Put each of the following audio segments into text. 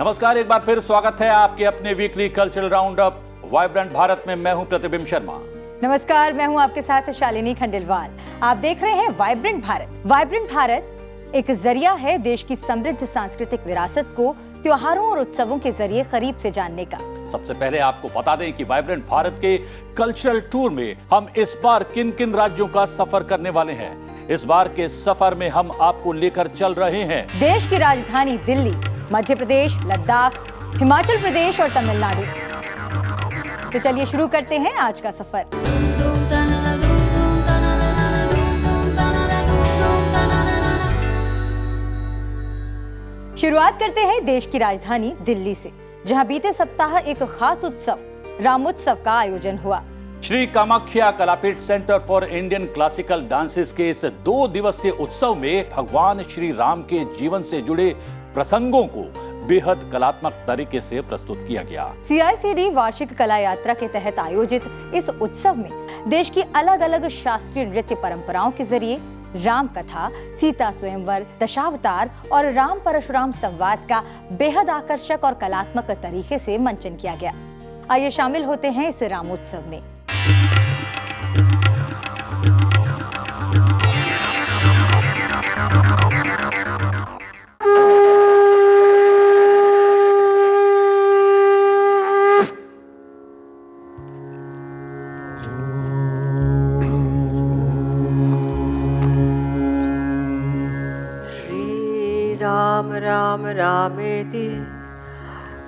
नमस्कार, एक बार फिर स्वागत है आपके अपने weekly cultural round up vibrant Bharat में। मैं हूं प्रतिबिंब शर्मा। नमस्कार, मैं हूं आपके साथ शालिनी खंडेलवाल। आप देख रहे हैं वाइब्रेंट भारत। वाइब्रेंट भारत एक जरिया है देश की समृद्ध सांस्कृतिक विरासत को त्योहारों और उत्सवों के जरिए करीब से जानने का। सबसे पहले आपको बता दें कि वाइब्रेंट भारत के कल्चरल टूर में हम इस बार किन किन राज्यों का सफर करने वाले हैं। इस बार के सफर में हम आपको लेकर चल रहे हैं देश की राजधानी दिल्ली, मध्य प्रदेश, लद्दाख, हिमाचल प्रदेश और तमिलनाडु। तो चलिए शुरू करते हैं आज का सफर। शुरुआत करते हैं देश की राजधानी दिल्ली से, जहां बीते सप्ताह एक खास उत्सव रामोत्सव का आयोजन हुआ। Shri Kamakhya Kalapeeth centre for Indian classical dances के इस 2 दिवसीय उत्सव में भगवान श्री राम के जीवन से जुड़े प्रसंगों को बेहद कलात्मक तरीके से प्रस्तुत किया गया। CICD वार्षिक कला यात्रा के तहत आयोजित इस उत्सव में देश की अलग अलग शास्त्रीय नृत्य परंपराओं के जरिए राम कथा, सीता स्वयंवर, दशावतार और राम परशुराम संवाद का बेहद आकर्षक और कलात्मक तरीके से मंचन किया गया। आइए शामिल होते हैं इस रामोत्सव में। राम रामेति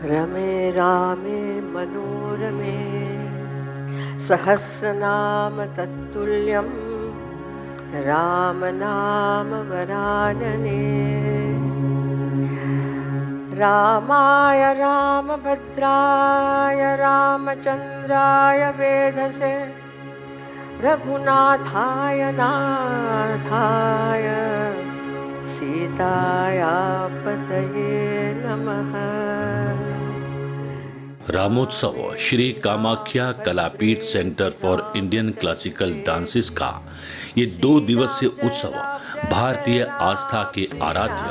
रमे रामे मनोरमे सहस्रनाम तत्तुल्यं राम नाम वरानने। रामाय रामभद्राय रामचंद्राय वेधसे रघुनाथाय नाथाय सीताया पतये नमः। रामोत्सव Shri Kamakhya Kalapeeth centre for Indian classical dances का ये 2 दिवसीय उत्सव भारतीय आस्था के आराध्य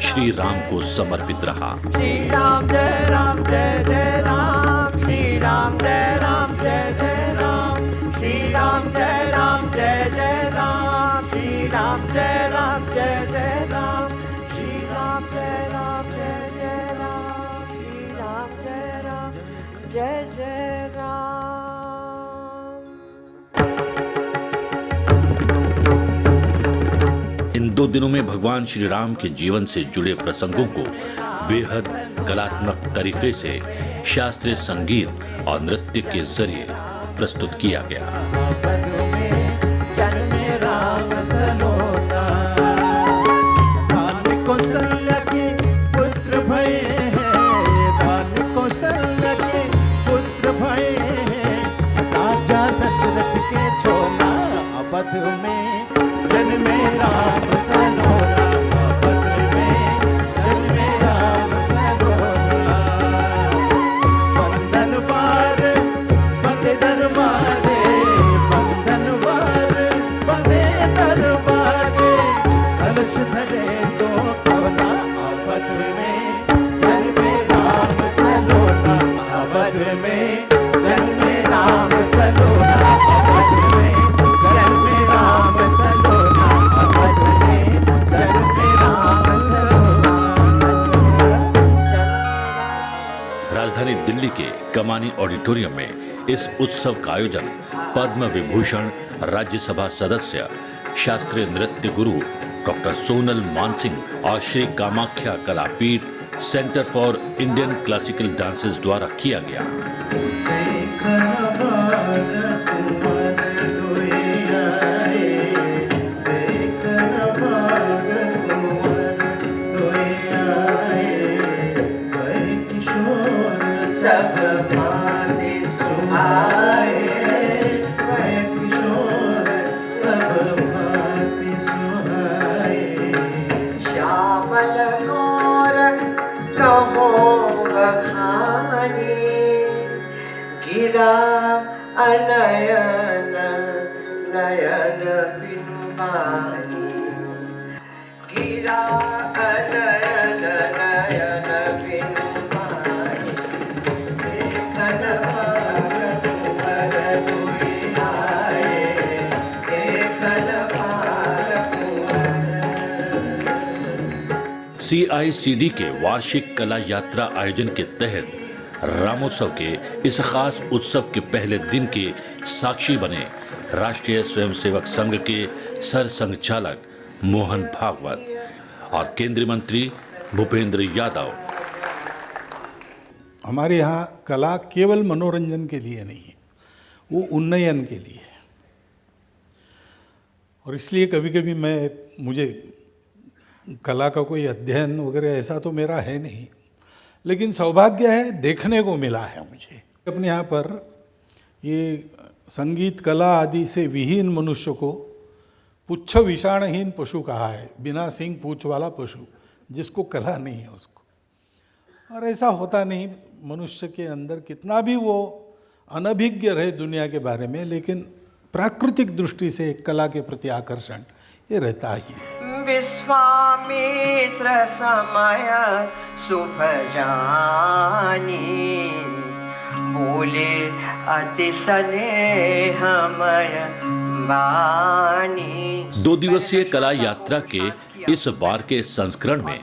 श्री राम को समर्पित रहा। श्री राम जय राम जय जय राम, श्री राम जय राम जय जय राम, श्री राम जय राम जय जय राम, श्री राम जय राम जय जय राम, श्री राम जय राम जय जय राम, श्री राम जय राम जय जय राम। इन 2 दिनों में भगवान श्री राम के जीवन से जुड़े प्रसंगों को बेहद कलात्मक तरीके से शास्त्रीय संगीत और नृत्य के जरिए प्रस्तुत किया गया। राजधानी दिल्ली के कमानी ऑडिटोरियम में इस उत्सव का आयोजन पद्म विभूषण राज्यसभा सदस्य शास्त्रीय नृत्य गुरु डॉक्टर सोनल मानसिंह और Shri Kamakhya Kalapeeth centre for Indian classical dances द्वारा किया गया। गिरा नयन बिनु माही गिरा नयन नयन बिनु माही देखन भाग कुंवर दुई आए देखन भाग कुंवर। CICD के वार्षिक कला यात्रा आयोजन के तहत रामोत्सव के इस खास उत्सव के पहले दिन के साक्षी बने राष्ट्रीय स्वयंसेवक संघ के सरसंघचालक मोहन भागवत और केंद्रीय मंत्री भूपेंद्र यादव। हमारे यहाँ कला केवल मनोरंजन के लिए नहीं है, वो उन्नयन के लिए है। और इसलिए कभी कभी मुझे कला का कोई अध्ययन वगैरह ऐसा तो मेरा है नहीं, लेकिन सौभाग्य है देखने को मिला है मुझे। अपने यहाँ पर ये संगीत कला आदि से विहीन मनुष्य को पुच्छ विषाणहीन पशु कहा है, बिना सिंग पूंछ वाला पशु, जिसको कला नहीं है उसको। और ऐसा होता नहीं, मनुष्य के अंदर कितना भी वो अनभिज्ञ रहे दुनिया के बारे में, लेकिन प्राकृतिक दृष्टि से कला के प्रति आकर्षण ये रहता ही है। विश्वामित्र समय शुभ जानी बोले अति स्नेहमय वाणी। 2 दिवसीय कला यात्रा के इस बार के संस्करण में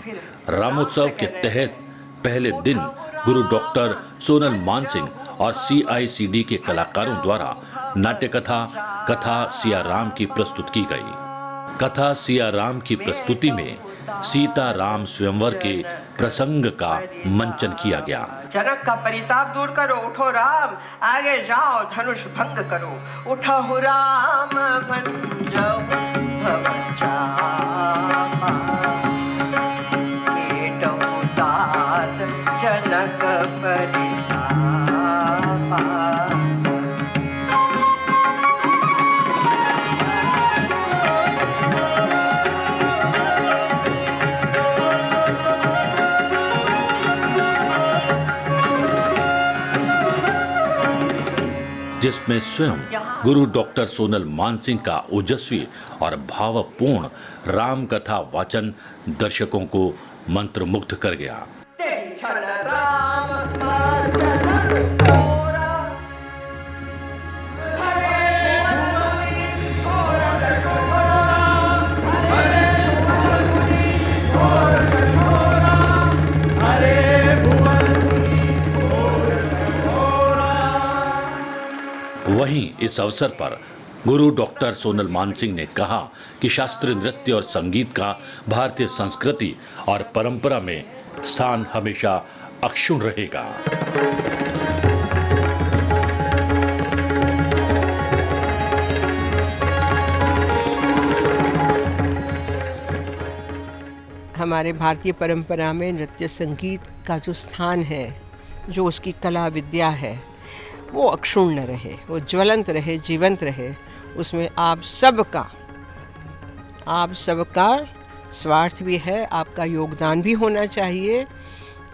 रामोत्सव के तहत पहले दिन गुरु डॉक्टर सोनल मानसिंह और CICD के कलाकारों द्वारा नाट्य कथा सिया राम की प्रस्तुत की गई। कथा सिया राम की प्रस्तुति में सीता राम स्वयंवर के प्रसंग का मंचन किया गया। जनक का परिताप दूर करो, उठो राम आगे जाओ धनुष भंग करो, उठो राम बन जाओ भव चापा। केटहु तात जनक परितापा। जिसमें स्वयं गुरु डॉक्टर सोनल मानसिंह का ओजस्वी और भावपूर्ण राम कथा वाचन दर्शकों को मंत्रमुग्ध कर गया। वहीं इस अवसर पर गुरु डॉक्टर सोनल मानसिंह ने कहा कि शास्त्रीय नृत्य और संगीत का भारतीय संस्कृति और परंपरा में स्थान हमेशा अक्षुण्ण रहेगा। हमारे भारतीय परंपरा में नृत्य संगीत का जो स्थान है, जो उसकी कला विद्या है, वो अक्षुण्ण रहे, वो ज्वलंत रहे, जीवंत रहे। उसमें आप सबका स्वार्थ भी है, आपका योगदान भी होना चाहिए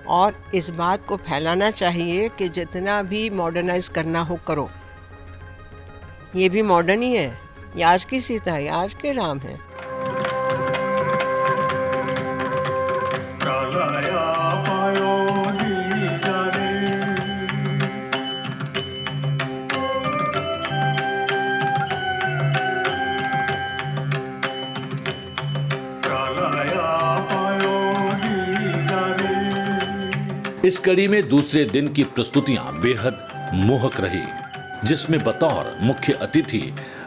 और इस बात को फैलाना चाहिए कि जितना भी मॉडर्नाइज करना हो करो। ये भी मॉडर्न ही है, ये आज की सीता है, आज के राम है। इस कड़ी में दूसरे दिन की प्रस्तुतियां बेहद मोहक रही, जिसमें बतौर मुख्य अतिथि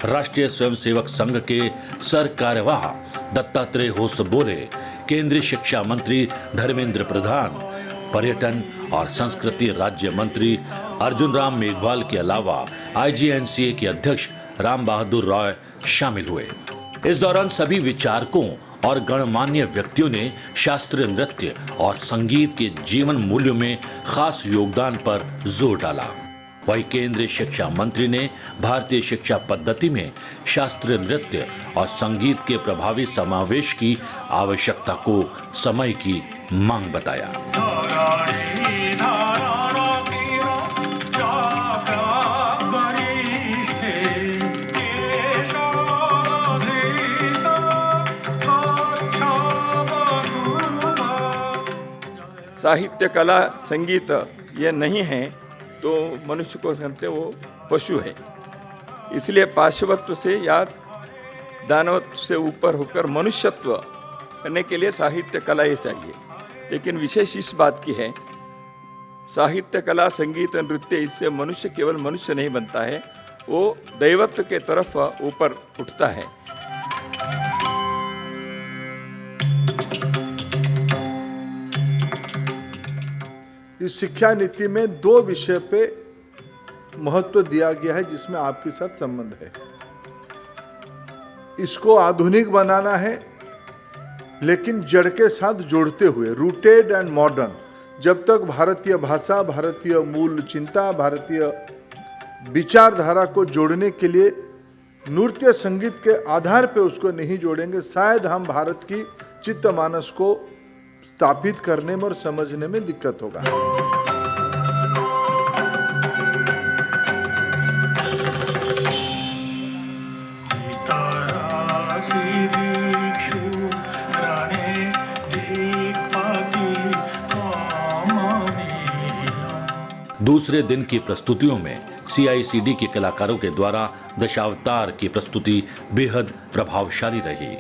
राष्ट्रीय स्वयंसेवक संघ के सर कार्यवाह दत्तात्रेय होसबोले, केंद्रीय शिक्षा मंत्री धर्मेंद्र प्रधान, पर्यटन और संस्कृति राज्य मंत्री अर्जुन राम मेघवाल के अलावा IGNCA के अध्यक्ष राम बहादुर रॉय शामिल हुए। इस दौरान सभी विचारकों और गणमान्य व्यक्तियों ने शास्त्रीय नृत्य और संगीत के जीवन मूल्यों में खास योगदान पर जोर डाला। वहीं केंद्रीय शिक्षा मंत्री ने भारतीय शिक्षा पद्धति में शास्त्रीय नृत्य और संगीत के प्रभावी समावेश की आवश्यकता को समय की मांग बताया। साहित्य, कला, संगीत ये नहीं है तो मनुष्य को समझते वो पशु है। इसलिए पाशवत्व से या दानवत्व से ऊपर होकर मनुष्यत्व करने के लिए साहित्य, कला ये चाहिए। लेकिन विशेष इस बात की है, साहित्य, कला, संगीत, नृत्य, इससे मनुष्य केवल मनुष्य नहीं बनता है, वो दैवत्व के तरफ ऊपर उठता है। इस शिक्षा नीति में 2 विषय पे महत्व दिया गया है जिसमें आपके साथ संबंध है। इसको आधुनिक बनाना है, लेकिन जड़ के साथ जोड़ते हुए, रूटेड एंड मॉडर्न। जब तक भारतीय भाषा, भारतीय मूल चिंता, भारतीय विचारधारा को जोड़ने के लिए नृत्य संगीत के आधार पे उसको नहीं जोड़ेंगे, शायद हम भारत की चित्त मानस को स्थापित करने में और समझने में दिक्कत होगा। दूसरे दिन की प्रस्तुतियों में CICD के कलाकारों के द्वारा दशावतार की प्रस्तुति बेहद प्रभावशाली रही।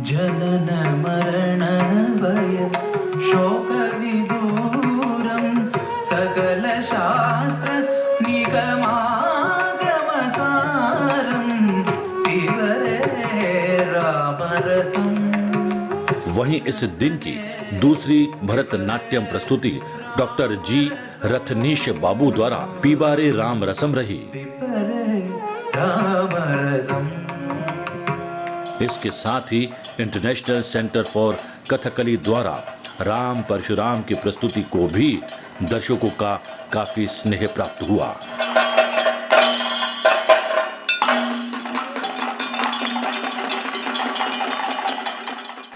जनन मरण भय शोक विदूरम सकल शास्त्र निगमागम सारम पिबरे रामरसम। वहीं इस दिन की दूसरी भरतनाट्यम प्रस्तुति डॉक्टर G. रथनीश बाबू द्वारा पीबारे राम रसम रही। इसके साथ ही इंटरनेशनल सेंटर फॉर कथकली द्वारा राम परशुराम की प्रस्तुति को भी दर्शकों का काफी स्नेह प्राप्त हुआ।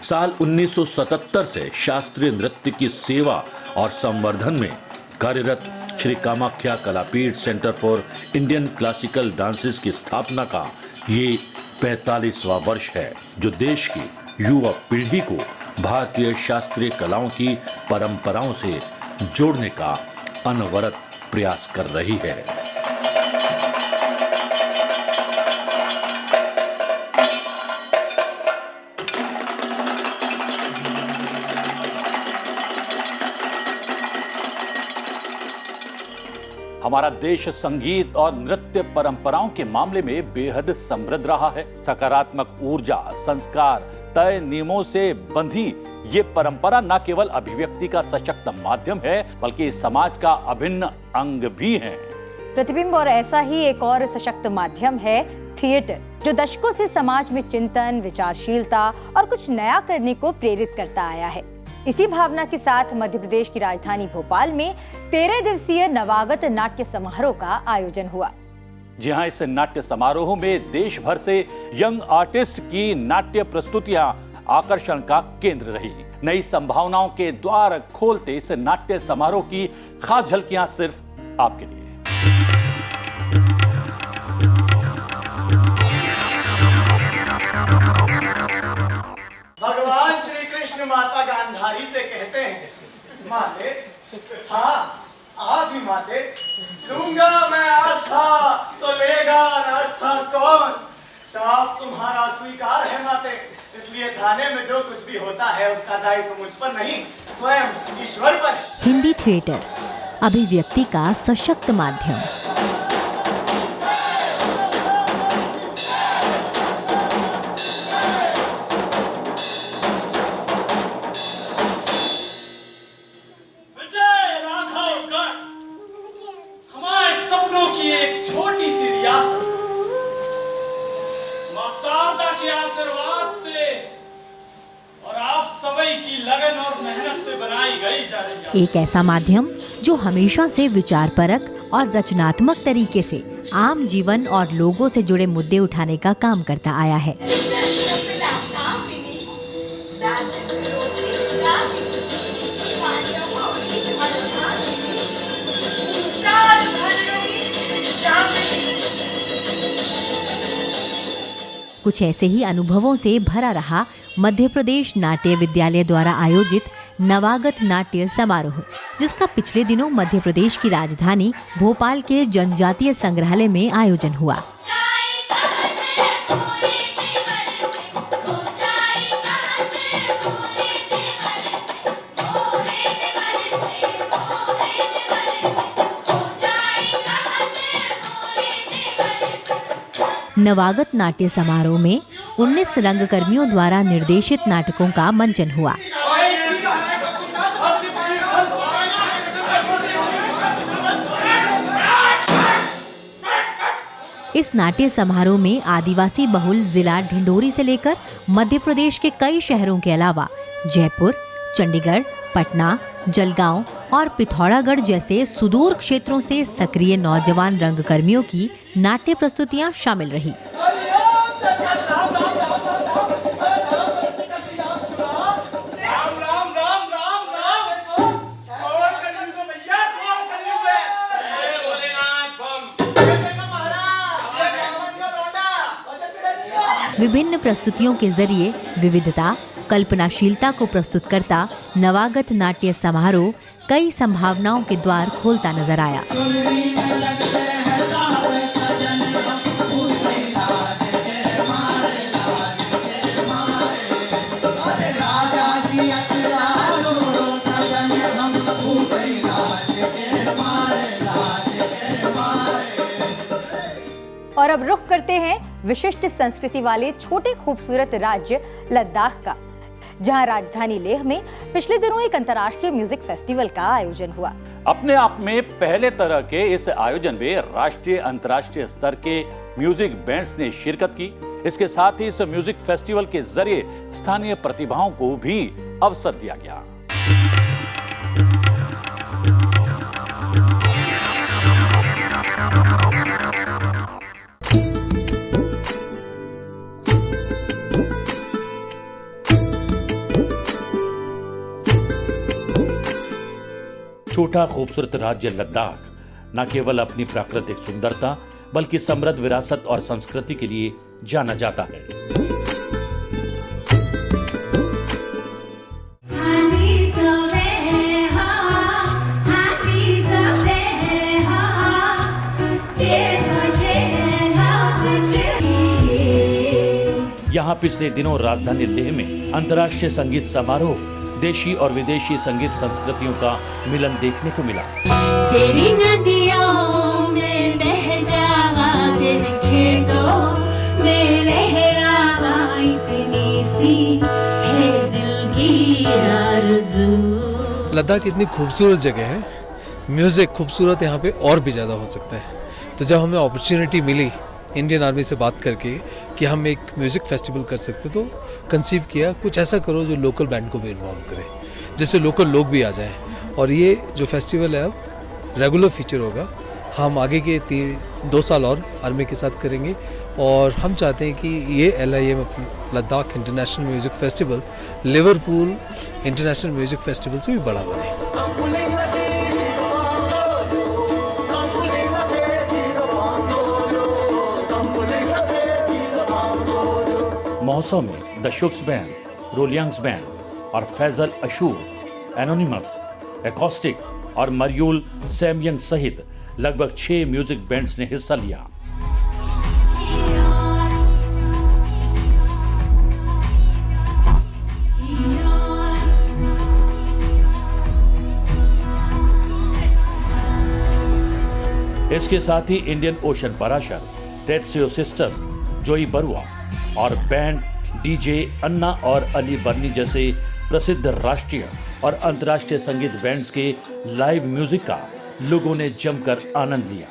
साल 1977 से शास्त्रीय नृत्य की सेवा और संवर्धन में कार्यरत Shri Kamakhya Kalapeeth centre for Indian classical dances की स्थापना का ये 45वां वर्ष है, जो देश की युवा पीढ़ी को भारतीय शास्त्रीय कलाओं की परंपराओं से जोड़ने का अनवरत प्रयास कर रही है। हमारा देश संगीत और नृत्य परंपराओं के मामले में बेहद समृद्ध रहा है। सकारात्मक ऊर्जा, संस्कार, तय नियमों से बंधी ये परंपरा न केवल अभिव्यक्ति का सशक्त माध्यम है, बल्कि समाज का अभिन्न अंग भी है। प्रतिबिंब और ऐसा ही एक और सशक्त माध्यम है थिएटर, जो दशकों से समाज में चिंतन, विचारशीलता और कुछ नया करने को प्रेरित करता आया है। इसी भावना के साथ मध्य प्रदेश की राजधानी भोपाल में 13 दिवसीय नवागत नाट्य समारोह का आयोजन हुआ। जी हां, इस नाट्य समारोह में देश भर से यंग आर्टिस्ट की नाट्य प्रस्तुतियां आकर्षण का केंद्र रही। नई संभावनाओं के द्वार खोलते इस नाट्य समारोह की खास झलकियां सिर्फ आपके लिए। भगवान श्री कृष्ण माता गांधारी से कहते हैं, माते, हाँ आप ही माते, लूंगा मैं आस्था तो लेगा न आस्था कौन। साफ तुम्हारा स्वीकार है माते, इसलिए थाने में जो कुछ भी होता है उसका दायित्व मुझ पर नहीं, स्वयं ईश्वर पर। हिंदी थिएटर, अभिव्यक्ति का सशक्त माध्यम। एक ऐसा माध्यम जो हमेशा से विचारपरक और रचनात्मक तरीके से आम जीवन और लोगों से जुड़े मुद्दे उठाने का काम करता आया है। कुछ ऐसे ही अनुभवों से भरा रहा मध्य प्रदेश नाट्य विद्यालय द्वारा आयोजित नवागत नाट्य समारोह, जिसका पिछले दिनों मध्य प्रदेश की राजधानी भोपाल के जनजातीय संग्रहालय में आयोजन हुआ। नवागत नाट्य समारोह में 19 रंगकर्मियों द्वारा निर्देशित नाटकों का मंचन हुआ। इस नाट्य समारोह में आदिवासी बहुल जिला ढिंढोरी से लेकर मध्य प्रदेश के कई शहरों के अलावा जयपुर, चंडीगढ़, पटना, जलगांव और पिथौरागढ़ जैसे सुदूर क्षेत्रों से सक्रिय नौजवान रंगकर्मियों की नाट्य प्रस्तुतियां शामिल रही। विभिन्न प्रस्तुतियों के जरिए विविधता, कल्पनाशीलता को प्रस्तुत करता नवागत नाट्य समारोह कई संभावनाओं के द्वार खोलता नजर आया। और अब रुख करते हैं विशिष्ट संस्कृति वाले छोटे खूबसूरत राज्य लद्दाख का, जहां राजधानी लेह में पिछले दिनों एक अंतर्राष्ट्रीय म्यूजिक फेस्टिवल का आयोजन हुआ। अपने आप में पहले तरह के इस आयोजन में राष्ट्रीय अंतर्राष्ट्रीय स्तर के म्यूजिक बैंड्स ने शिरकत की। इसके साथ ही इस म्यूजिक फेस्टिवल के जरिए स्थानीय प्रतिभाओं को भी अवसर दिया गया। छोटा खूबसूरत राज्य लद्दाख न केवल अपनी प्राकृतिक सुंदरता बल्कि समृद्ध विरासत और संस्कृति के लिए जाना जाता है। यहाँ पिछले दिनों राजधानी लेह में अंतर्राष्ट्रीय संगीत समारोह देशी और विदेशी संगीत संस्कृतियों का मिलन देखने को मिला। तेरी नदियों में बह जावा, तेरे खेतों में लहरावा, इतनी सी है दिल की आरज़ू। लद्दाख इतनी खूबसूरत जगह है, म्यूजिक खूबसूरत यहाँ पे और भी ज़्यादा हो सकता है। तो जब हमें अपॉर्चुनिटी मिली इंडियन आर्मी से बात करके कि हम एक म्यूज़िक फेस्टिवल कर सकते, तो कंसीव किया कुछ ऐसा करो जो लोकल बैंड को भी इन्वॉल्व करे, जिससे लोकल लोग भी आ जाएं। और ये जो फेस्टिवल है अब रेगुलर फीचर होगा। हम आगे के 2 साल और आर्मी के साथ करेंगे और हम चाहते हैं कि ये LIM Ladakh international music festival Liverpool international music festival से भी बड़ा बने। महोत्सव में द शुक्स बैंड, रोलियांग्स बैंड और फैजल अशूर, एनोनिमस, एकॉस्टिक और मरियूल सैमयंग सहित लगभग 6 म्यूजिक बैंड्स ने हिस्सा लिया। इसके साथ ही इंडियन ओशन पराशर, टेट्सियो सिस्टर्स, जोई बरुआ और बैंड DJ अन्ना और अली बर्नी जैसे प्रसिद्ध राष्ट्रीय और अंतर्राष्ट्रीय संगीत बैंड्स के लाइव म्यूजिक का लोगों ने जमकर आनंद लिया।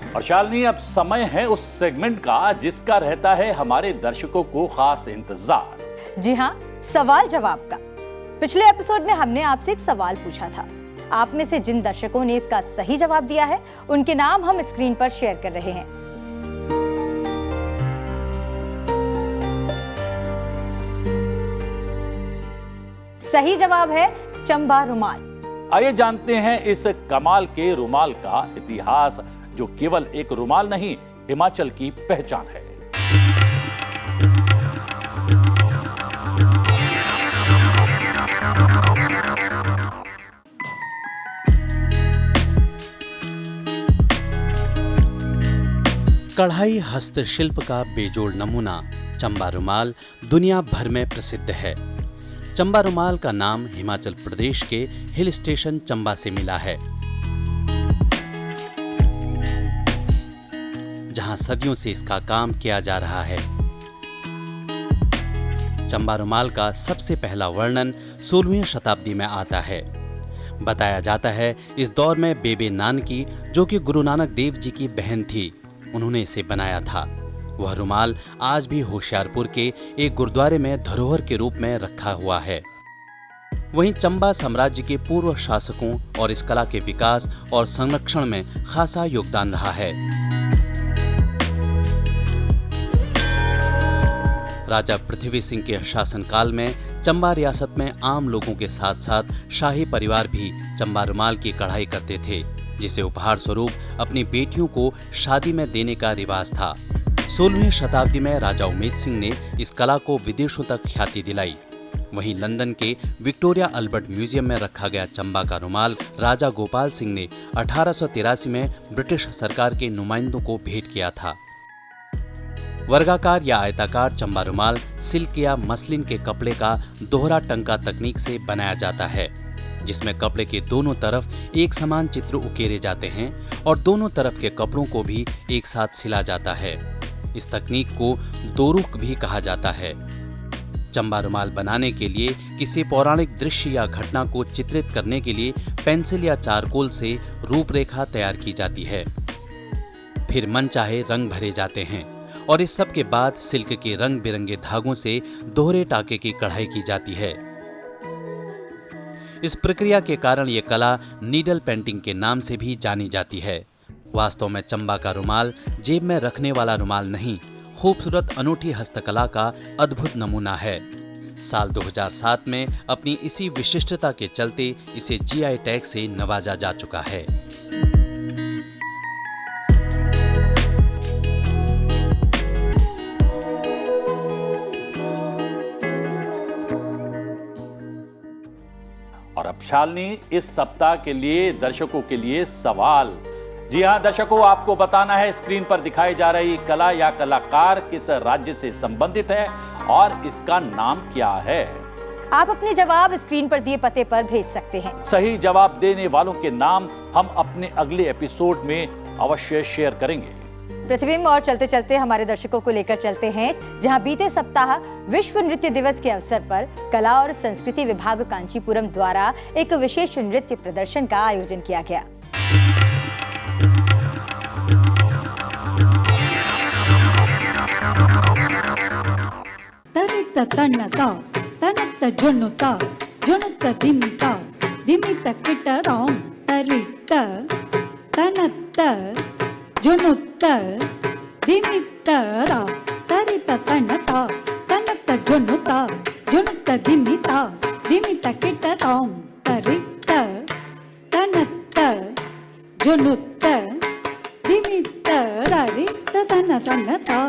और शालिनी, अब समय है उस सेगमेंट का जिसका रहता है हमारे दर्शकों को खास इंतजार। जी हाँ, सवाल जवाब का। पिछले एपिसोड में हमने आपसे एक सवाल पूछा था। आप में से जिन दर्शकों ने इसका सही जवाब दिया है, उनके नाम हम स्क्रीन पर शेयर कर रहे हैं। सही जवाब है चंबा रुमाल। आइए जानते हैं इस कमाल के रुमाल का इतिहास, जो केवल एक रुमाल नहीं, हिमाचल की पहचान है। कढ़ाई हस्तशिल्प का बेजोड़ नमूना चंबा रुमाल दुनिया भर में प्रसिद्ध है। चंबा रुमाल का नाम हिमाचल प्रदेश के हिल स्टेशन चंबा से मिला है, जहां सदियों से इसका काम किया जा रहा है। चंबा रुमाल का सबसे पहला वर्णन 16वीं शताब्दी में आता है। बताया जाता है इस दौर में बेबे नानकी, जो कि गुरु नानक देव जी की बहन थी, उन्होंने इसे बनाया था। वह रुमाल आज भी होशियारपुर के एक गुरुद्वारे में धरोहर के रूप में रखा हुआ है। वहीं चंबा साम्राज्य के पूर्व शासकों और इस कला के विकास और संरक्षण में खासा योगदान रहा है। राजा पृथ्वी सिंह के शासनकाल में चंबा रियासत में आम लोगों के साथ साथ शाही परिवार भी चंबा रुमाल की कढ़ाई करते थे, जिसे उपहार स्वरूप अपनी बेटियों को शादी में देने का रिवाज था। 16वीं शताब्दी में राजा उमेद सिंह ने इस कला को विदेशों तक ख्याति दिलाई। वहीं लंदन के विक्टोरिया अल्बर्ट म्यूजियम में रखा गया चंबा का रुमाल राजा गोपाल सिंह ने 1883 में ब्रिटिश सरकार के नुमाइंदों को भेंट किया था। वर्गाकार या आयताकार चंबा रुमाल सिल्क या मसलिन के कपड़े का दोहरा टंका तकनीक से बनाया जाता है, जिसमें कपड़े के दोनों तरफ एक समान चित्र उकेरे जाते हैं और दोनों तरफ के कपड़ों को भी एक साथ सिला जाता है। इस तकनीक को दोरुक भी कहा जाता है। चंबा रुमाल बनाने के लिए किसी पौराणिक दृश्य या घटना को चित्रित करने के लिए पेंसिल या चारकोल से रूपरेखा तैयार की जाती है। फिर मनचाहे रंग भरे जाते हैं और इस सब के बाद सिल्क के रंग बिरंगे धागों से दोहरे टाके की कढ़ाई की जाती है। इस प्रक्रिया के कारण ये कला नीडल पेंटिंग के नाम से भी जानी जाती है। वास्तव में चंबा का रुमाल जेब में रखने वाला रुमाल नहीं, खूबसूरत अनूठी हस्तकला का अद्भुत नमूना है। साल 2007 में अपनी इसी विशिष्टता के चलते इसे जीआई टैग से नवाजा जा चुका है। और अब शालिनी, इस सप्ताह के लिए दर्शकों के लिए सवाल। जी हां दर्शकों, आपको बताना है स्क्रीन पर दिखाई जा रही कला या कलाकार किस राज्य से संबंधित है और इसका नाम क्या है। आप अपने जवाब स्क्रीन पर दिए पते पर भेज सकते हैं। सही जवाब देने वालों के नाम हम अपने अगले एपिसोड में अवश्य शेयर करेंगे। प्रतिबिंब और चलते चलते हमारे दर्शकों को लेकर चलते हैं, जहां बीते सप्ताह विश्व नृत्य दिवस के अवसर पर कला और संस्कृति विभाग कांचीपुरम द्वारा एक विशेष नृत्य प्रदर्शन का आयोजन किया गया। तनित तन्नता तनत जुनुता जुनुत दिमिता दिमित किटरों तरित तनत जुनुत दिमितरा तरित तनता तनत जुनुता जुनुत दिमिता दिमित किटरों तरित तनत जुनुत दिमितरा रित तन तनता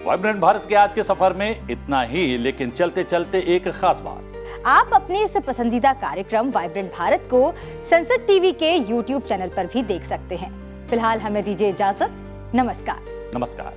वाइब्रेंट भारत के आज के सफर में इतना ही, लेकिन चलते चलते एक खास बात। आप अपने इस पसंदीदा कार्यक्रम वाइब्रेंट भारत को संसद टीवी के YouTube चैनल पर भी देख सकते हैं। फिलहाल हमें दीजिए इजाजत। नमस्कार। नमस्कार।